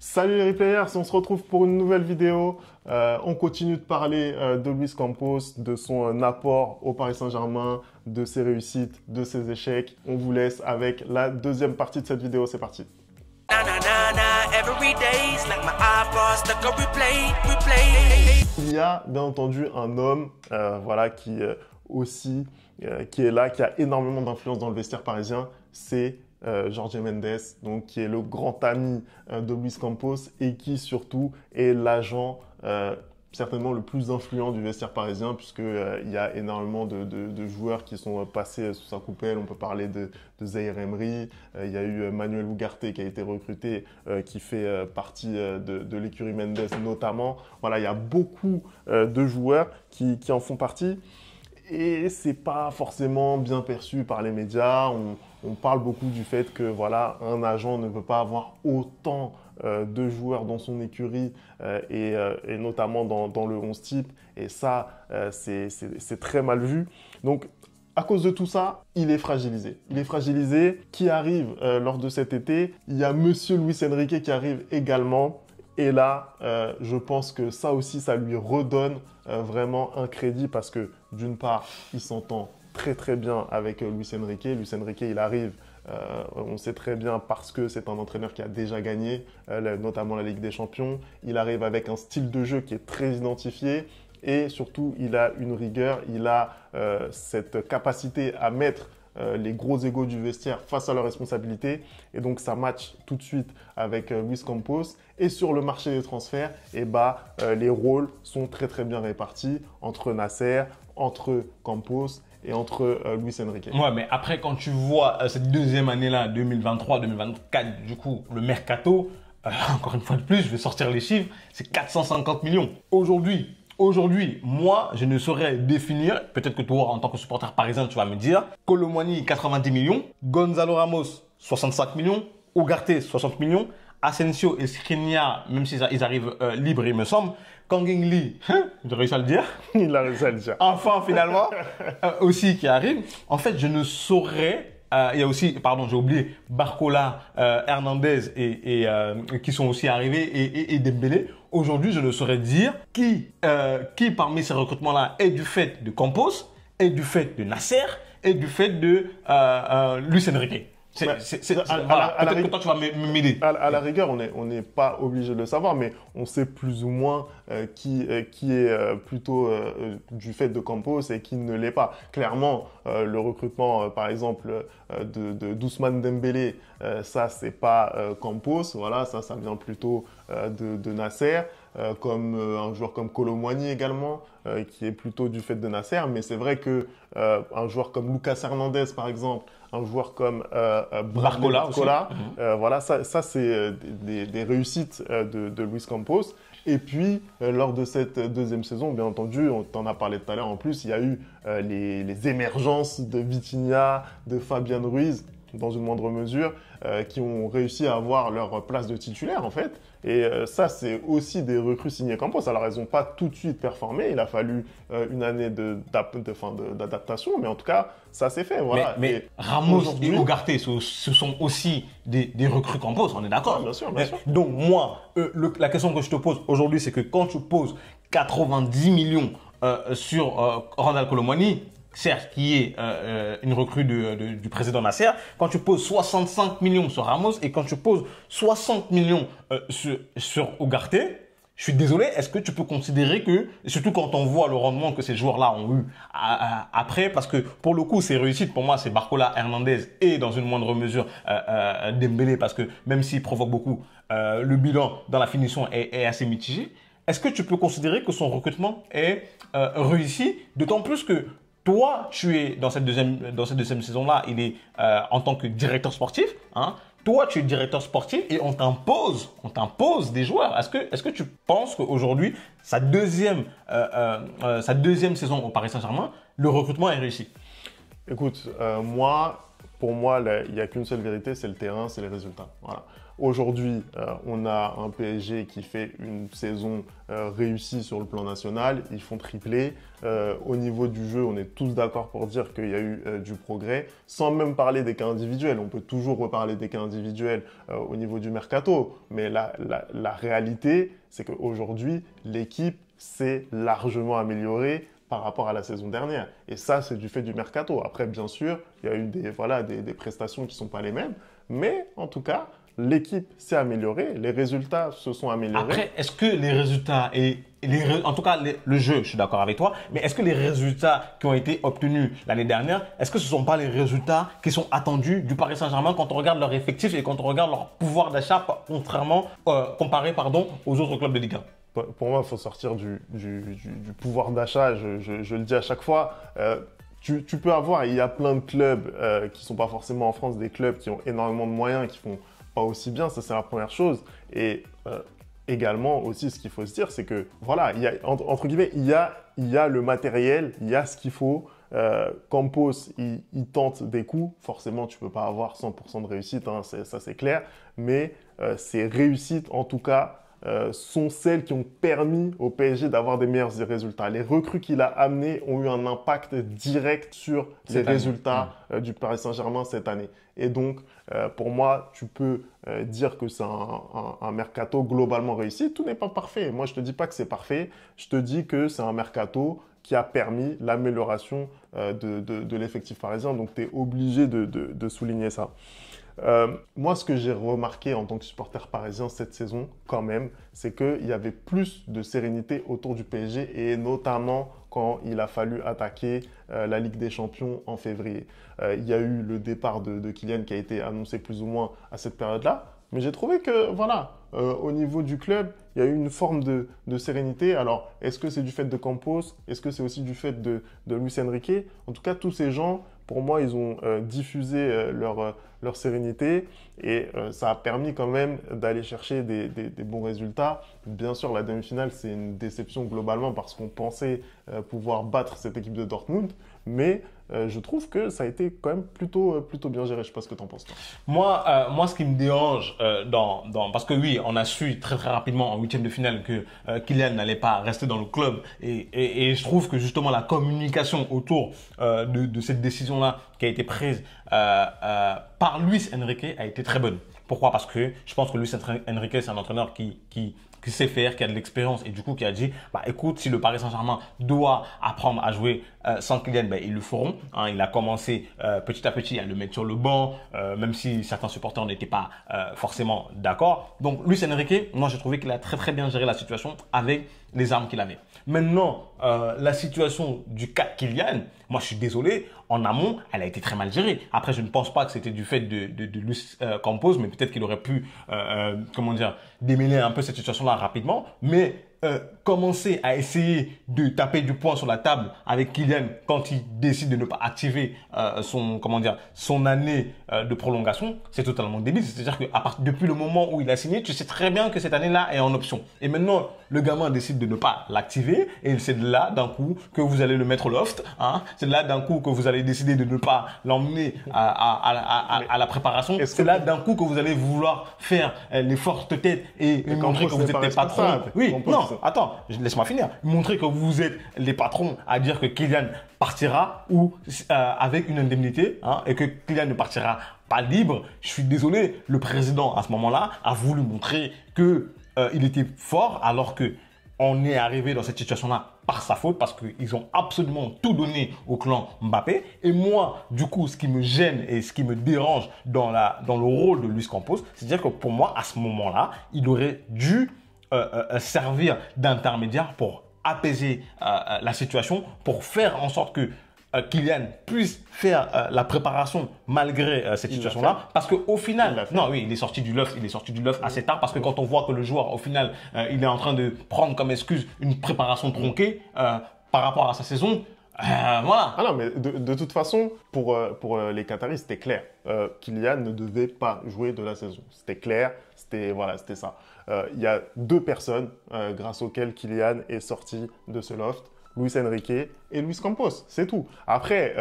Salut les replayers, on se retrouve pour une nouvelle vidéo. On continue de parler de Luis Campos, de son apport au Paris Saint-Germain, de ses réussites, de ses échecs. On vous laisse avec la deuxième partie de cette vidéo, c'est parti. Il y a bien entendu un homme voilà, qui est là, qui a énormément d'influence dans le vestiaire parisien, c'est Jorge Mendes, donc, qui est le grand ami de Luis Campos et qui surtout est l'agent certainement le plus influent du vestiaire parisien puisqu'il y a énormément de joueurs qui sont passés sous sa coupelle. On peut parler de Zaïre Emery, il y a eu Manuel Ugarte qui a été recruté, qui fait partie de l'écurie Mendes notamment. Voilà, il y a beaucoup de joueurs qui en font partie. Et c'est pas forcément bien perçu par les médias. On parle beaucoup du fait que voilà, un agent ne peut pas avoir autant de joueurs dans son écurie et notamment dans le 11 type. Et ça, c'est très mal vu. Donc, à cause de tout ça, il est fragilisé. Il est fragilisé. Qui arrive lors de cet été? Il y a Monsieur Luis Enrique qui arrive également. Et là, je pense que ça aussi, ça lui redonne vraiment un crédit parce que d'une part, il s'entend très très bien avec Luis Enrique. Luis Enrique, il arrive, on sait très bien parce que c'est un entraîneur qui a déjà gagné, notamment la Ligue des Champions. Il arrive avec un style de jeu qui est très identifié et surtout, il a une rigueur, il a cette capacité à mettre les gros égos du vestiaire face à leurs responsabilités. Et donc, ça match tout de suite avec Luis Campos. Et sur le marché des transferts, les rôles sont très, très bien répartis entre Nasser, entre Campos et entre Luis Enrique. Ouais, mais après, quand tu vois cette deuxième année-là, 2023-2024, du coup, le mercato, encore une fois de plus, je vais sortir les chiffres, c'est 450 millions. Aujourd'hui, moi, je ne saurais définir, peut-être que toi, en tant que supporter parisien, tu vas me dire, Kolo Muani, 90 millions, Gonzalo Ramos, 65 millions, Ugarte, 60 millions, Asensio et Skriniar, même s'ils arrivent libres, il me semble, Kang In Lee, j'ai réussi à le dire. Il a réussi à le dire. Enfin, finalement, aussi qui arrive. En fait, je ne saurais... il y a aussi, pardon, j'ai oublié, Barcola, Hernandez et qui sont aussi arrivés et Dembélé. Aujourd'hui, je ne saurais dire qui parmi ces recrutements-là est du fait de Campos, est du fait de Nasser, et du fait de Luis Enrique. Peut-être que toi, tu vas m'aider. À la rigueur, on n'est pas obligé de le savoir, mais on sait plus ou moins qui est plutôt du fait de Campos et qui ne l'est pas. Clairement, le recrutement, par exemple, d'Ousmane Dembélé, ça, c'est pas Campos. Voilà, ça vient plutôt de Nasser. Comme un joueur comme Kolo Muani également, qui est plutôt du fait de Nasser. Mais c'est vrai que un joueur comme Lucas Hernandez, par exemple, un joueur comme Barcola, voilà, ça c'est des réussites de Luis Campos. Et puis, lors de cette deuxième saison, bien entendu, on t'en a parlé tout à l'heure en plus, il y a eu les émergences de Vitinha, de Fabian Ruiz, dans une moindre mesure, qui ont réussi à avoir leur place de titulaire en fait. Et ça, c'est aussi des recrues signées Campos. Alors, elles n'ont pas tout de suite performé. Il a fallu une année d'adaptation, mais en tout cas, ça s'est fait. Voilà. Mais Ramos et Ugarte, ce sont aussi des recrues Campos, on est d'accord? Bien sûr, bien sûr. Donc, moi, la question que je te pose aujourd'hui, c'est que quand tu poses 90 millions sur Ronald Kolo Muani, certes, qui est une recrue du président Nasser, quand tu poses 65 millions sur Ramos et quand tu poses 60 millions sur Ugarte, je suis désolé, est-ce que tu peux considérer que, surtout quand on voit le rendement que ces joueurs-là ont eu après, parce que pour le coup, ces réussites, pour moi, c'est Barcola, Hernandez et dans une moindre mesure Dembélé, parce que même s'il provoque beaucoup, le bilan dans la finition est assez mitigé. Est-ce que tu peux considérer que son recrutement est réussi, d'autant plus que toi, tu es dans cette deuxième saison-là, il est en tant que directeur sportif. Hein, toi, tu es directeur sportif et on t'impose des joueurs. Est-ce que tu penses qu'aujourd'hui, sa deuxième saison au Paris Saint-Germain, le recrutement est réussi? Écoute, pour moi, il n'y a qu'une seule vérité, c'est le terrain, c'est les résultats. Voilà. Aujourd'hui, on a un PSG qui fait une saison réussie sur le plan national. Ils font tripler. Au niveau du jeu, on est tous d'accord pour dire qu'il y a eu du progrès, sans même parler des cas individuels. On peut toujours reparler des cas individuels au niveau du mercato. Mais la réalité, c'est qu'aujourd'hui, l'équipe s'est largement améliorée par rapport à la saison dernière. Et ça, c'est du fait du mercato. Après, bien sûr, il y a eu des prestations qui ne sont pas les mêmes. Mais en tout cas, l'équipe s'est améliorée, les résultats se sont améliorés. Après, est-ce que les résultats en tout cas le jeu, je suis d'accord avec toi, mais est-ce que les résultats qui ont été obtenus l'année dernière, est-ce que ce ne sont pas les résultats qui sont attendus du Paris Saint-Germain quand on regarde leur effectif et quand on regarde leur pouvoir d'achat comparé aux autres clubs de Ligue 1? Pour moi, il faut sortir du pouvoir d'achat, je le dis à chaque fois. Tu peux avoir, il y a plein de clubs qui ne sont pas forcément en France, des clubs qui ont énormément de moyens, qui font pas aussi bien, ça c'est la première chose. Et également aussi, ce qu'il faut se dire, c'est que voilà, entre guillemets, il y a le matériel, il y a ce qu'il faut. Campos, il tente des coups. Forcément, tu peux pas avoir 100% de réussite, hein, ça c'est clair. Mais ces réussites, en tout cas, sont celles qui ont permis au PSG d'avoir des meilleurs résultats. Les recrues qu'il a amenées ont eu un impact direct sur les résultats du Paris Saint-Germain cette année. Et donc, pour moi, tu peux dire que c'est un mercato globalement réussi. Tout n'est pas parfait. Moi, je ne te dis pas que c'est parfait. Je te dis que c'est un mercato qui a permis l'amélioration de l'effectif parisien. Donc, tu es obligé de souligner ça. Moi, ce que j'ai remarqué en tant que supporter parisien cette saison, quand même, c'est qu'il y avait plus de sérénité autour du PSG et notamment quand il a fallu attaquer la Ligue des Champions en février. Il y a eu le départ de Kylian qui a été annoncé plus ou moins à cette période-là. Mais j'ai trouvé que, voilà, au niveau du club, il y a eu une forme de sérénité. Alors, est-ce que c'est du fait de Campos? Est-ce que c'est aussi du fait de Luis Enrique? En tout cas, tous ces gens, pour moi, ils ont diffusé leur sérénité et ça a permis quand même d'aller chercher des bons résultats. Bien sûr, la demi-finale, c'est une déception globalement parce qu'on pensait pouvoir battre cette équipe de Dortmund. Mais je trouve que ça a été quand même plutôt bien géré. Je ne sais pas ce que tu en penses, toi. Moi, ce qui me dérange parce que oui, on a su très très rapidement en huitième de finale que Kylian n'allait pas rester dans le club et je trouve que justement la communication autour de cette décision-là qui a été prise par Luis Enrique a été très bonne. Pourquoi? Parce que je pense que Luis Enrique, c'est un entraîneur qui sait faire, qui a de l'expérience et du coup qui a dit écoute, si le Paris Saint-Germain doit apprendre à jouer sans Kylian, ils le feront. Hein, il a commencé petit à petit à le mettre sur le banc, même si certains supporters n'étaient pas forcément d'accord. Donc Luis Enrique, moi j'ai trouvé qu'il a très très bien géré la situation avec les armes qu'il avait. Maintenant, la situation du cas Kylian, moi je suis désolé, en amont, elle a été très mal gérée. Après, je ne pense pas que c'était du fait de Luis Campos, mais peut-être qu'il aurait pu, démêler un peu cette situation-là rapidement. Mais commencer à essayer de taper du poing sur la table avec Kylian quand il décide de ne pas activer son année de prolongation, c'est totalement débile. C'est-à-dire que depuis le moment où il a signé, tu sais très bien que cette année-là est en option. Et maintenant, le gamin décide de ne pas l'activer et c'est de là d'un coup que vous allez le mettre au loft. Hein, c'est de là d'un coup que vous allez décider de ne pas l'emmener à la préparation. C'est là d'un coup que vous allez vouloir faire les fortes têtes et montrer que vous êtes des patrons. Oui, non. Attends, laisse-moi finir. Montrer que vous êtes les patrons à dire que Kylian partira ou avec une indemnité et que Kylian ne partira pas libre. Je suis désolé, le président à ce moment-là a voulu montrer que il était fort alors que on est arrivé dans cette situation-là par sa faute parce qu'ils ont absolument tout donné au clan Mbappé. Et moi, du coup, ce qui me gêne et ce qui me dérange dans le rôle de Luis Campos, c'est-à-dire que pour moi, à ce moment-là, il aurait dû servir d'intermédiaire pour apaiser la situation, pour faire en sorte que Kylian puisse faire la préparation malgré cette situation-là, parce qu'au final, il est sorti du loft, assez tard, parce que quand on voit que le joueur, au final, il est en train de prendre comme excuse une préparation tronquée par rapport à sa saison. Voilà. Ah non, mais de toute façon, pour les Qataris, c'était clair. Kylian ne devait pas jouer de la saison. C'était clair, c'était ça. Il y a deux personnes grâce auxquelles Kylian est sorti de ce loft. Luis Enrique et Luis Campos, c'est tout. Après,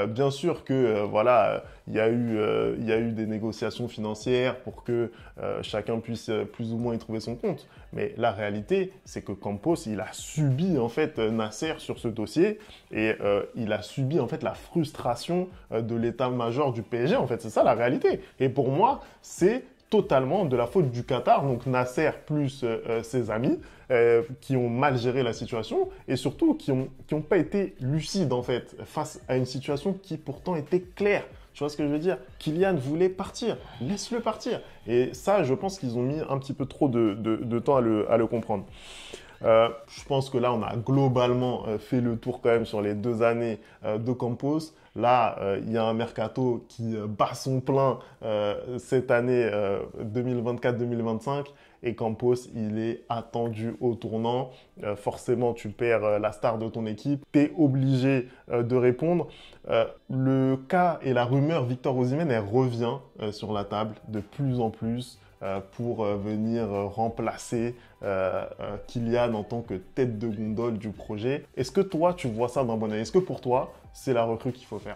bien sûr que voilà, il y a eu des négociations financières pour que chacun puisse plus ou moins y trouver son compte. Mais la réalité, c'est que Campos, il a subi en fait Nasser sur ce dossier et il a subi en fait la frustration de l'état-major du PSG. En fait, c'est ça la réalité. Et pour moi, c'est totalement de la faute du Qatar, donc Nasser plus ses amis, qui ont mal géré la situation et surtout qui ont pas été lucides en fait face à une situation qui pourtant était claire. Tu vois ce que je veux dire? Kylian voulait partir, laisse-le partir. Et ça, je pense qu'ils ont mis un petit peu trop de temps à le comprendre. Je pense que là, on a globalement fait le tour quand même sur les 2 années de Campos. Là, il y a un mercato qui bat son plein cette année 2024-2025. Et Campos, il est attendu au tournant. Forcément, tu perds la star de ton équipe. Tu es obligé de répondre. Le cas et la rumeur Victor Osimhen, elle revient sur la table de plus en plus pour venir remplacer Kylian en tant que tête de gondole du projet. Est-ce que toi, tu vois ça d'un bon œil? Est-ce que pour toi, c'est la recrue qu'il faut faire?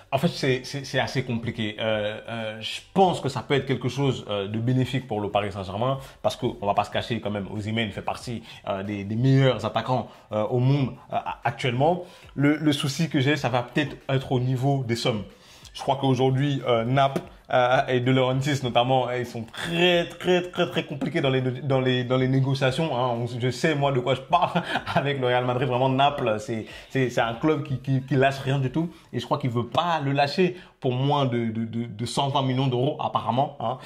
En fait, c'est assez compliqué. Je pense que ça peut être quelque chose de bénéfique pour le Paris Saint-Germain parce qu'on ne va pas se cacher quand même, Osimhen fait partie des meilleurs attaquants au monde actuellement. Le souci que j'ai, ça va peut-être être au niveau des sommes. Je crois qu'aujourd'hui, Naples et De Laurentiis notamment, ils sont très compliqués dans les négociations. Hein. Je sais moi de quoi je parle avec le Real Madrid. Vraiment, Naples, c'est un club qui lâche rien du tout. Et je crois qu'il veut pas le lâcher pour moins de 120 millions d'euros apparemment. Hein.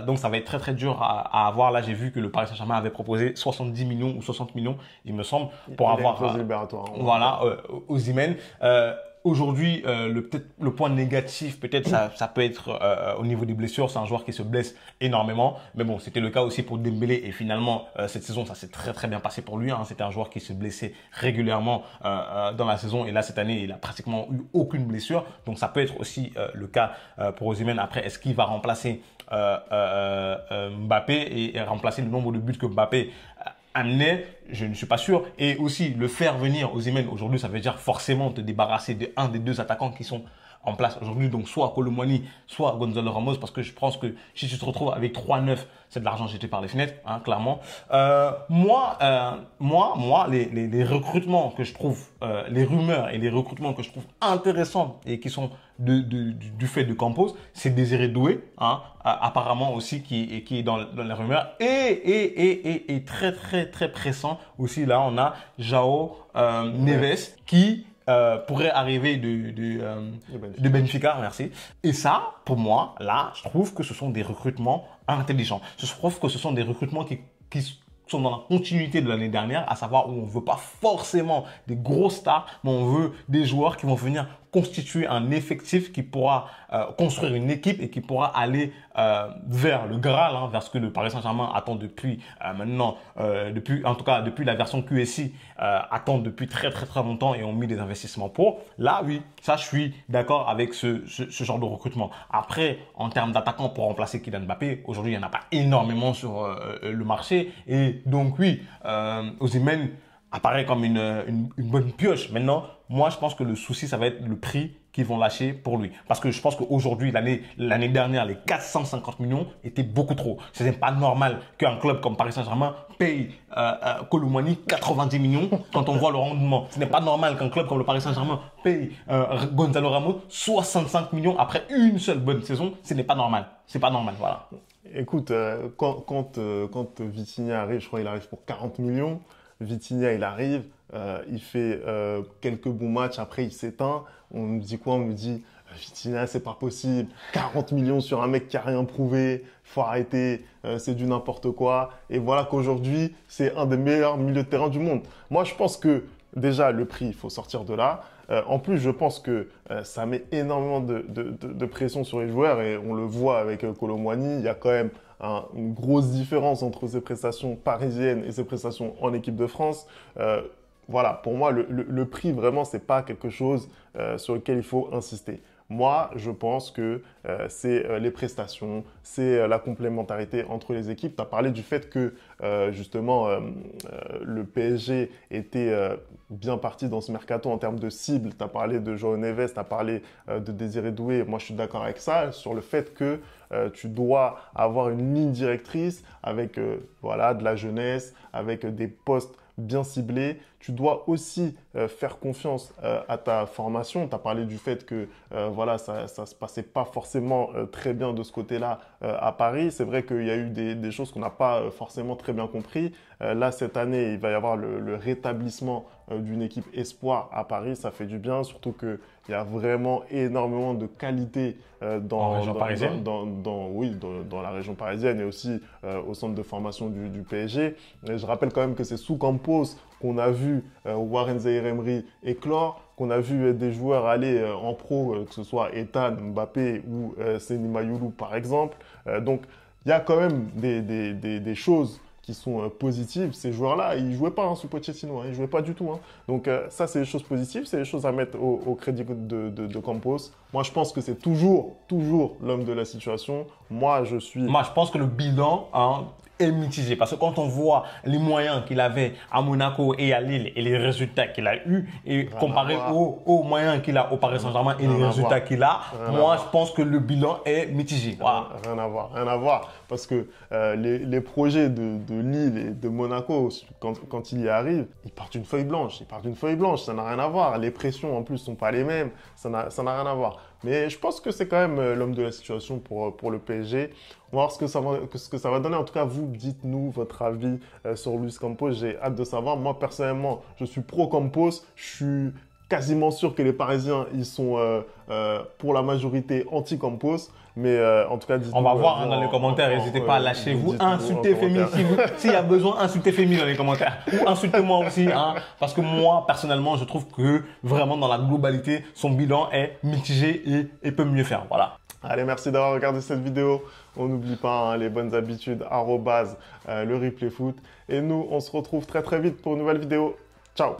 Donc ça va être très dur à avoir. Là, j'ai vu que le Paris Saint-Germain avait proposé 70 millions ou 60 millions, il me semble, pour avoir voilà, Osimhen. Aujourd'hui, le point négatif, peut-être ça peut être au niveau des blessures. C'est un joueur qui se blesse énormément. Mais bon, c'était le cas aussi pour Dembélé. Et finalement, cette saison, ça s'est très bien passé pour lui. Hein. C'était un joueur qui se blessait régulièrement dans la saison. Et là, cette année, il a pratiquement eu aucune blessure. Donc, ça peut être aussi le cas pour Osimhen. Après, est-ce qu'il va remplacer Mbappé et remplacer le nombre de buts que Mbappé amené, je ne suis pas sûr. Et aussi, le faire venir Osimhen aujourd'hui, ça veut dire forcément te débarrasser de un des 2 attaquants qui sont en place aujourd'hui. Donc, soit Kolo Muani, soit Gonzalo Ramos. Parce que je pense que si tu te retrouves avec 3-9, c'est de l'argent jeté par les fenêtres, hein, clairement. Moi, les recrutements que je trouve, les rumeurs et les recrutements que je trouve intéressants et qui sont du fait de Campos, c'est Désiré Doué, hein, apparemment aussi qui est dans les rumeurs et très pressant aussi. Là, on a João Neves qui pourrait arriver de Benfica, merci. Et ça, pour moi, là, je trouve que ce sont des recrutements intelligents. Je trouve que ce sont des recrutements qui sont dans la continuité de l'année dernière, à savoir où on ne veut pas forcément des gros stars, mais on veut des joueurs qui vont venir constituer un effectif qui pourra construire une équipe et qui pourra aller vers le Graal, hein, vers ce que le Paris Saint-Germain attend depuis maintenant, en tout cas depuis la version QSI, attend depuis très longtemps et ont mis des investissements pour. Là, oui, ça, je suis d'accord avec ce genre de recrutement. Après, en termes d'attaquants pour remplacer Kylian Mbappé, aujourd'hui, il n'y en a pas énormément sur le marché. Et donc, oui, Osimhen apparaît comme une bonne pioche. Maintenant, moi, je pense que le souci, ça va être le prix qu'ils vont lâcher pour lui. Parce que je pense qu'aujourd'hui, l'année dernière, les 450 millions étaient beaucoup trop. Ce n'est pas normal qu'un club comme Paris Saint-Germain paye Kolo Muani 90 millions quand on voit le rendement. Ce n'est pas normal qu'un club comme le Paris Saint-Germain paye Gonzalo Ramos 65 millions après une seule bonne saison. Ce n'est pas normal. C'est pas normal, voilà. Écoute, quand Vitinha arrive, je crois qu'il arrive pour 40 millions. Vitinha, il arrive, il fait quelques bons matchs, après il s'éteint. On nous dit quoi? On nous dit Vitinha, c'est pas possible. 40 millions sur un mec qui a rien prouvé, faut arrêter, c'est du n'importe quoi. Et voilà qu'aujourd'hui, c'est un des meilleurs milieux de terrain du monde. Moi, je pense que déjà, le prix, il faut sortir de là. En plus, je pense que ça met énormément de pression sur les joueurs et on le voit avec Kolo Muani. Il y a quand même une grosse différence entre ses prestations parisiennes et ses prestations en équipe de France. Voilà, pour moi, le prix, vraiment, c'est pas quelque chose sur lequel il faut insister. Moi, je pense que c'est les prestations, c'est la complémentarité entre les équipes. Tu as parlé du fait que justement le PSG était bien parti dans ce mercato en termes de cible. Tu as parlé de João Neves, tu as parlé de Désiré Doué. Moi, je suis d'accord avec ça sur le fait que tu dois avoir une ligne directrice avec voilà, de la jeunesse, avec des postes bien ciblés. Tu dois aussi faire confiance à ta formation. Tu as parlé du fait que voilà, ça ne se passait pas forcément très bien de ce côté-là à Paris. C'est vrai qu'il y a eu des choses qu'on n'a pas forcément très bien compris. Là, cette année, il va y avoir le rétablissement d'une équipe espoir à Paris. Ça fait du bien, surtout qu'il y a vraiment énormément de qualité dans la région parisienne et aussi au centre de formation du PSG. Et je rappelle quand même que c'est sous Campos qu'on a vu Warren Zaïre-Emery éclore, qu'on a vu des joueurs aller en pro, que ce soit Ethan, Mbappé ou Seny Mayulu par exemple. Donc, il y a quand même des choses qui sont positives. Ces joueurs-là, ils ne jouaient pas sous Pochettino, ils ne jouaient pas du tout. Donc ça, c'est des choses positives, c'est des choses à mettre au crédit de Campos. Moi, je pense que c'est toujours l'homme de la situation. Moi, je pense que le bilan est mitigé parce que quand on voit les moyens qu'il avait à Monaco et à Lille et les résultats qu'il a eu et comparé aux moyens qu'il a au Paris Saint-Germain et les résultats qu'il a, moi je pense que le bilan est mitigé. Voilà. Rien à voir parce que les projets de Lille et de Monaco, quand il y arrive, ils partent d'une feuille blanche. Ça n'a rien à voir. Les pressions en plus sont pas les mêmes. Ça n'a rien à voir. Mais je pense que c'est quand même l'homme de la situation pour le PSG. On va voir ce que ça va donner. En tout cas, vous, dites-nous votre avis sur Luis Campos. J'ai hâte de savoir. Moi, personnellement, je suis pro Campos. Je suis quasiment sûr que les Parisiens, ils sont pour la majorité anti-Campos. Mais en tout cas, on va voir dans les commentaires. N'hésitez pas à lâcher vous. Insultez Femi. S'il y a besoin, insultez Femi dans les commentaires. Ou insultez-moi aussi. Parce que moi, personnellement, je trouve que vraiment, dans la globalité, son bilan est mitigé et peut mieux faire. Voilà. Allez, merci d'avoir regardé cette vidéo. On n'oublie pas les bonnes habitudes, @le replay foot. Et nous, on se retrouve très vite pour une nouvelle vidéo. Ciao!